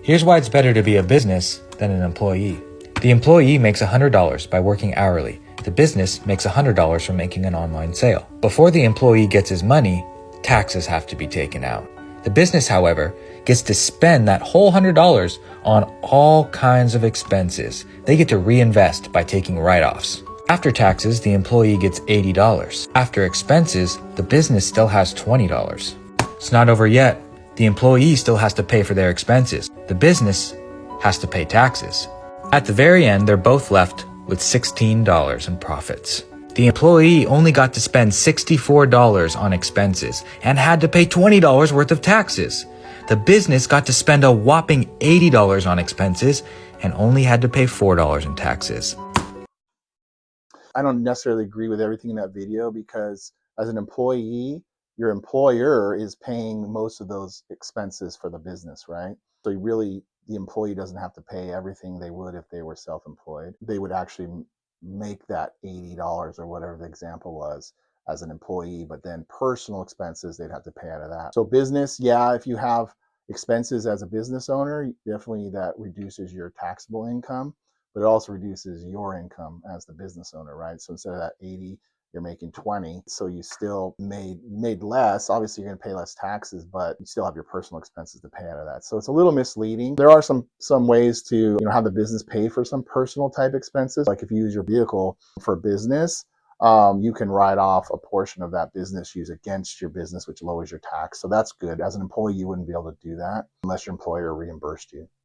Here's why it's better to be a business than an employee. The employee makes $100 by working hourly. The business makes $100 from making an online sale. Before the employee gets his money, taxes have to be taken out. The business, however, gets to spend that whole $100 on all kinds of expenses. They get to reinvest by taking write-offs. After taxes, the employee gets $80. After expenses, the business still has $20. It's not over yet. The employee still has to pay for their expenses. The business has to pay taxes. At the very end, they're both left with $16 in profits. The employee only got to spend $64 on expenses and had to pay $20 worth of taxes. The business got to spend a whopping $80 on expenses and only had to pay $4 in taxes. I don't necessarily agree with everything in that video because as an employee, your employer is paying most of those expenses for the business, right? So the employee doesn't have to pay everything they would if they were self-employed. They would actually make that $80 or whatever the example was as an employee, but then personal expenses, they'd have to pay out of that. So business, yeah, if you have expenses as a business owner, definitely that reduces your taxable income, but it also reduces your income as the business owner, right? So instead of that 80, you're making 20. So you still made less. Obviously, you're going to pay less taxes, but you still have your personal expenses to pay out of that. So it's a little misleading. There are some ways to have the business pay for some personal type expenses. Like if you use your vehicle for business, you can write off a portion of that business use against your business, which lowers your tax. So that's good. As an employee, you wouldn't be able to do that unless your employer reimbursed you.